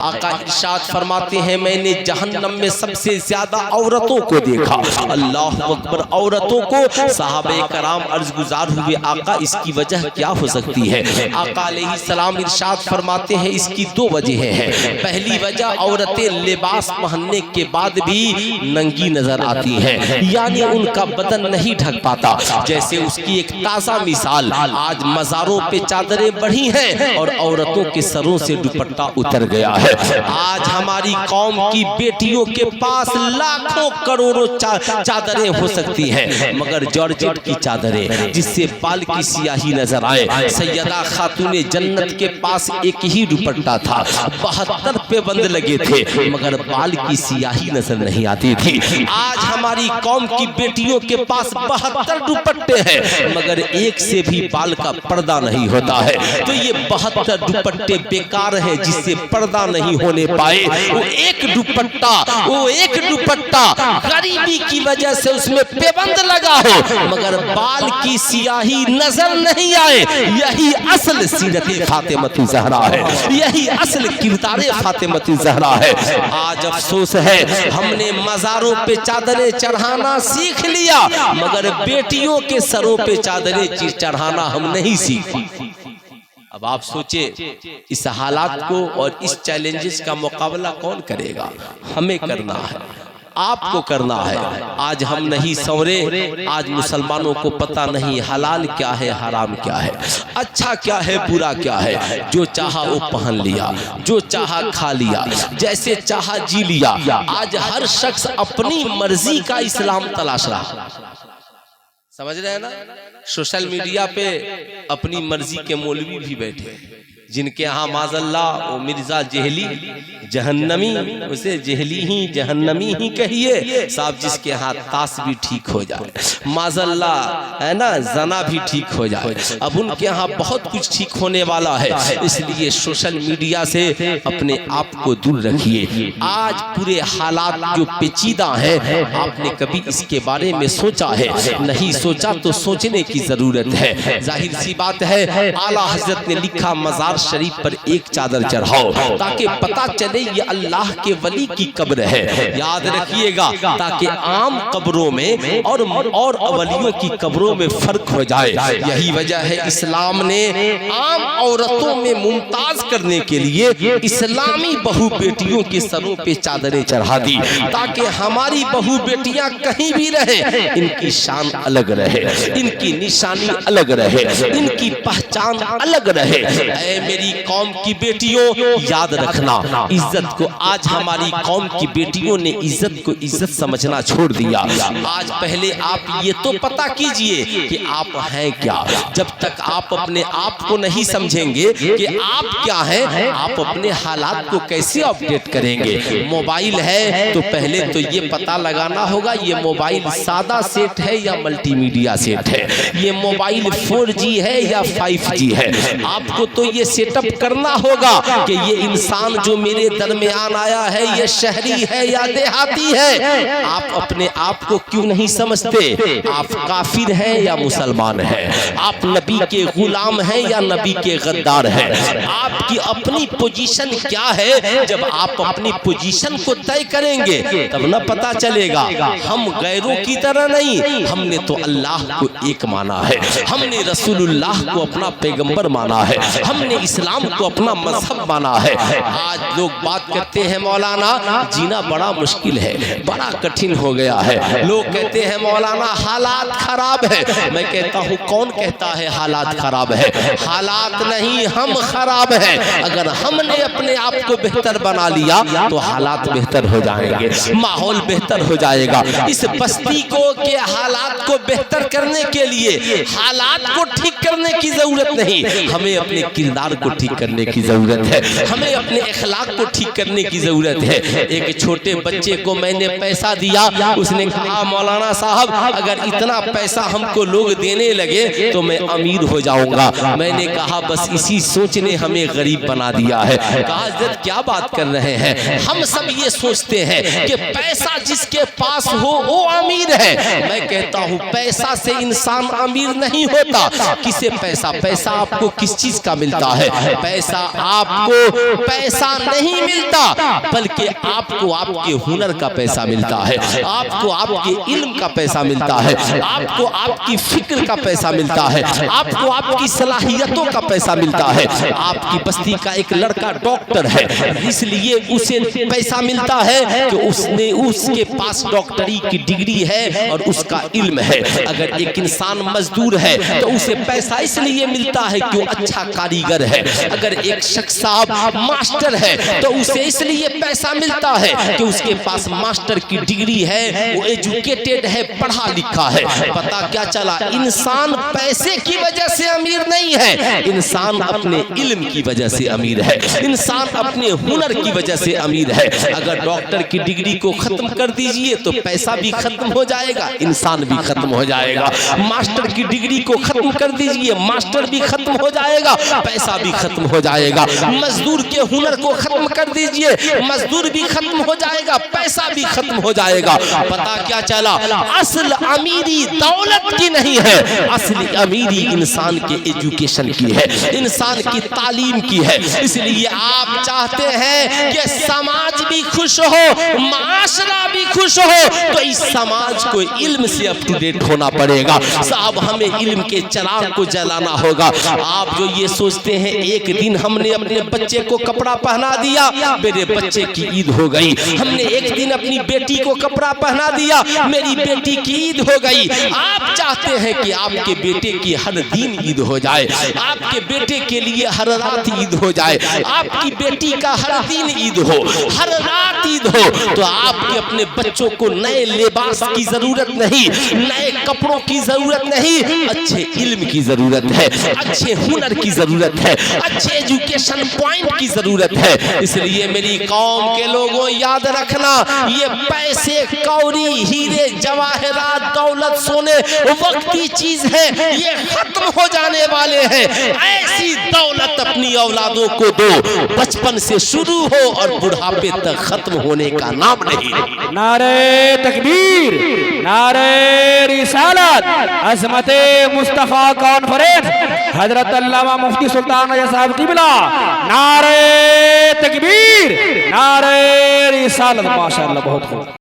آقا ارشاد فرماتے ہیں میں نے جہنم میں سب سے زیادہ عورتوں کو دیکھا۔ اللہ اکبر، عورتوں کو۔ صحابہ کرام عرض گزار ہوئے آقا اس کی وجہ کیا ہو سکتی ہے؟ آقا علیہ السلام ارشاد فرماتے ہیں اس کی دو وجہیں ہیں۔ پہلی وجہ عورتیں لباس پہننے کے بعد بھی ننگی نظر آتی ہیں، یعنی ان کا بدن نہیں ڈھک پاتا۔ جیسے اس کی ایک تازہ مثال، آج مزاروں پہ چادریں بڑھی ہیں اور عورتوں کے سروں سے دوپٹہ اتر گیا ہے۔ آج ہماری قوم کی بیٹیوں کے پاس لاکھوں کروڑوں چادریں ہو سکتی ہیں، مگر جارجٹ کی چادریں جس سے بال کی سیاہی نظر آئے۔ سیدہ خاتون جنت کے پاس ایک ہی دوپٹہ تھا، 72 پہ بند لگے تھے، مگر بال کی سیاہی نظر نہیں آتی تھی۔ آج ہماری قوم کی بیٹیوں کے پاس 72 دوپٹے ہیں، مگر ایک سے بھی بال کا پردہ نہیں ہوتا ہے۔ تو یہ 72 دوپٹے بیکار ہیں جس سے پردہ نہیں ہونے پائے۔ وہ ایک دوپٹہ غریبی کی وجہ سے اس میں پیبند لگا ہو، مگر بال کی سیاہی نظر نہیں آئے۔ یہی اصل سیرت فاطمہ زہرا ہے، یہی اصل کردار فاطمہ زہرا ہے۔ آج افسوس ہے ہم نے مزاروں پہ چادریں چڑھانا سیکھ لیا، مگر بیٹیوں کے سروں پہ چادریں چڑھانا ہم نہیں سیکھی۔ اب آپ سوچیں اس حالات کو اور اس چیلنجز کا مقابلہ کون کرے گا؟ ہمیں کرنا ہے، آپ کو کرنا ہے۔ آج ہم نہیں سنورے، آج مسلمانوں کو پتہ نہیں حلال کیا ہے، حرام کیا ہے، اچھا کیا ہے، برا کیا ہے۔ جو چاہا وہ پہن لیا، جو چاہا کھا لیا، جیسے چاہا جی لیا۔ آج ہر شخص اپنی مرضی کا اسلام تلاش رہا۔ سمجھ رہے ہیں نا؟ سوشل میڈیا پہ اپنی مرضی کے مولوی بھی بیٹھے، جن کے ہاں معاذ اللہ وہ مرزا جہلی جہنمی، اسے جہلی ہی جہنمی ہی کہیے صاحب، جس کے ہاں تاس بھی ٹھیک ہو جائے، معاذ اللہ ہے نا، زنا بھی ٹھیک ہو جائے۔ اب ان کے ہاں بہت کچھ ٹھیک ہونے والا ہے، اس لیے سوشل میڈیا سے اپنے آپ کو دور رکھیے۔ آج پورے حالات جو پیچیدہ ہیں، آپ نے کبھی اس کے بارے میں سوچا ہے؟ نہیں سوچا تو سوچنے کی ضرورت ہے۔ ظاہر سی بات ہے اعلیٰ حضرت نے لکھا مزار شریف پر ایک چادر چڑھاؤ تاکہ پتا چلے یہ اللہ کے ولی کی قبر ہے۔ یاد رکھیے گا تاکہ عام قبروں میں اور ولیوں کی قبروں میں فرق ہو جائے۔ یہی وجہ ہے اسلام نے عام عورتوں میں ممتاز کرنے کے لیے اسلامی بہو بیٹیوں کے سروں پہ چادریں چڑھا دی، تاکہ ہماری بہو بیٹیاں کہیں بھی رہیں ان کی شان الگ رہے، ان کی نشانی الگ رہے، ان کی پہچان الگ رہے۔ اے میری قوم کی بیٹیوں، یاد رکھنا عزت کو، آج ہماری قوم کی بیٹیوں نے عزت کو عزت سمجھنا چھوڑ دیا۔ آج پہلے آپ یہ تو پتا کیجئے کہ آپ ہیں کیا۔ جب تک آپ اپنے آپ کو نہیں سمجھیں گے کہ آپ کیا ہیں، آپ اپنے حالات کو کیسے اپڈیٹ کریں گے؟ موبائل ہے تو پہلے تو یہ پتا لگانا ہوگا یہ موبائل سادہ سیٹ ہے یا ملٹی میڈیا سیٹ ہے، یہ موبائل 4G ہے یا 5G ہے۔ آپ کو تو یہ سیٹ اپ کرنا ہوگا کہ یہ انسان جو میرے درمیان آیا ہے یہ شہری ہے یا دیہاتی ہے۔ آپ اپنے آپ کو کیوں نہیں سمجھتے؟ آپ کافر ہیں یا مسلمان ہیں؟ آپ نبی کے غلام ہیں یا نبی کے غدار ہیں؟ آپ کی اپنی پوزیشن کیا ہے؟ جب آپ اپنی پوزیشن کو طے کریں گے تب نہ پتا چلے گا۔ ہم غیروں کی طرح نہیں، ہم نے تو اللہ کو ایک مانا ہے، ہم نے رسول اللہ کو اپنا پیغمبر مانا ہے، ہم نے اسلام کو اپنا مذہب مانا ہے۔ آج لوگ بات کرتے ہیں مولانا جینا بڑا مشکل ہے، بڑا کٹھن ہو گیا ہے۔ لوگ کہتے ہیں مولانا حالات خراب ہے۔ میں کہتا ہوں کون کہتا ہے حالات خراب ہے؟ حالات نہیں، ہم خراب ہیں۔ اگر ہم نے اپنے آپ کو بہتر بنا لیا تو حالات بہتر ہو جائیں گے، ماحول بہتر ہو جائے گا۔ اس بستی کو کے حالات کو بہتر کرنے کے لیے حالات کو ٹھیک کرنے کی ضرورت نہیں، ہمیں اپنے کردار کو ٹھیک کرنے کی ضرورت ہے، ہمیں اپنے اخلاق کو ٹھیک کرنے کی ضرورت ہے۔ ایک چھوٹے بچے کو میں نے پیسہ دیا، اس نے کہا مولانا صاحب اگر اتنا پیسہ ہم کو لوگ دینے لگے تو میں امیر ہو جاؤں گا۔ میں نے کہا بس اسی سوچ نے ہمیں غریب بنا دیا ہے۔ کہا حضرت کیا بات کر رہے ہیں؟ ہم سب یہ سوچتے ہیں کہ پیسہ جس کے پاس ہو وہ امیر ہے۔ میں کہتا ہوں پیسہ سے انسان امیر نہیں ہوتا۔ کسے پیسہ؟ پیسہ آپ کو کس چیز کا ملتا ہے؟ ہے. پیسہ آپ کو پیسہ نہیں ملتا بلکہ آپ کو آپ کے ہنر کا پیسہ ملتا ہے, آپ کو آپ کے علم کا پیسہ ملتا ہے, آپ کو آپ کی فکر کا پیسہ ملتا ہے, آپ کو آپ کی صلاحیتوں کا پیسہ ملتا ہے. آپ کی بستی کا ایک لڑکا ڈاکٹر ہے, اس لیے اسے پیسہ ملتا ہے کہ اس کے پاس ڈاکٹری کی ڈگری ہے اور اس کا علم ہے. اگر ایک انسان مزدور ہے تو اسے پیسہ اس لیے ملتا ہے کہ وہ اچھا کاریگر ہے. اگر ایک شخص صاحب ماسٹر ہے تو اسے اس لیے پیسہ ملتا ہے کہ اس کے پاس ماسٹر کی ڈگری ہے, وہ ایجوکیٹڈ ہے, پڑھا لکھا ہے. پتا کیا چلا, انسان پیسے کی وجہ سے امیر نہیں ہے, انسان اپنے علم کی وجہ سے امیر ہے, انسان اپنے ہنر کی وجہ سے امیر ہے. اگر ڈاکٹر کی ڈگری کو ختم کر دیجئے تو پیسہ بھی ختم ہو جائے گا, انسان بھی ختم ہو جائے گا. ماسٹر کی ڈگری کو ختم کر دیجئے, ماسٹر بھی ختم ہو جائے گا, پیسہ بھی ختم ہو جائے گا. مزدور کے ہنر کو ختم کر دیجئے, مزدور بھی ختم ہو جائے گا, پیسہ بھی ختم ہو جائے گا. پتا کیا چلا, اصل امیری دولت کی نہیں ہے, اصل امیری انسان کے ایجوکیشن کی ہے, انسان کی تعلیم کی ہے. اس لیے آپ چاہتے ہیں کہ سماج بھی خوش ہو, معاشرہ بھی خوش ہو, تو اس سماج کو علم سے اپ ٹو ڈیٹ ہونا پڑے گا. صاحب ہمیں علم کے چراغ کو جلانا ہوگا. آپ جو یہ سوچتے ہیں ایک دن ہم نے اپنے بچے کو کپڑا پہنا دیا, میرے بچے کی عید ہو گئی. ہم نے ایک دن اپنی بیٹی کو کپڑا پہنا دیا, میری بیٹی کی عید ہو گئی. آپ چاہتے ہیں کہ آپ کے بیٹے کی ہر دن عید ہو جائے, آپ کے بیٹے کے لیے ہر رات عید ہو جائے, آپ کی بیٹی کا ہر دن عید ہو, ہر رات عید ہو. تو آپ کے اپنے بچوں کو نئے لباس کی ضرورت نہیں, نئے کپڑوں کی ضرورت نہیں, اچھے علم کی ضرورت ہے, اچھے ہنر کی ضرورت ہے, اچھے ایجوکیشن پوائنٹ کی ضرورت ہے. اس لیے میری قوم کے لوگوں یاد رکھنا, یہ پیسے کوری ہیرے جواہرات دولت سونے وقتی چیز ہے, یہ ختم ہو جانے والے ہیں. ایسی دولت اپنی اولادوں کو دو, بچپن سے شروع ہو اور بڑھاپے تک ختم ہونے کا نام نہیں. نعرہ تکبیر, نعرہ رسالت, عظمت مصطفیٰ کانفرنس, حضرت علامہ مفتی سلطان رضا صاحب قبلہ. نعرہ تکبیر, نعرہ رسالت. ماشاءاللہ, بہت خوب.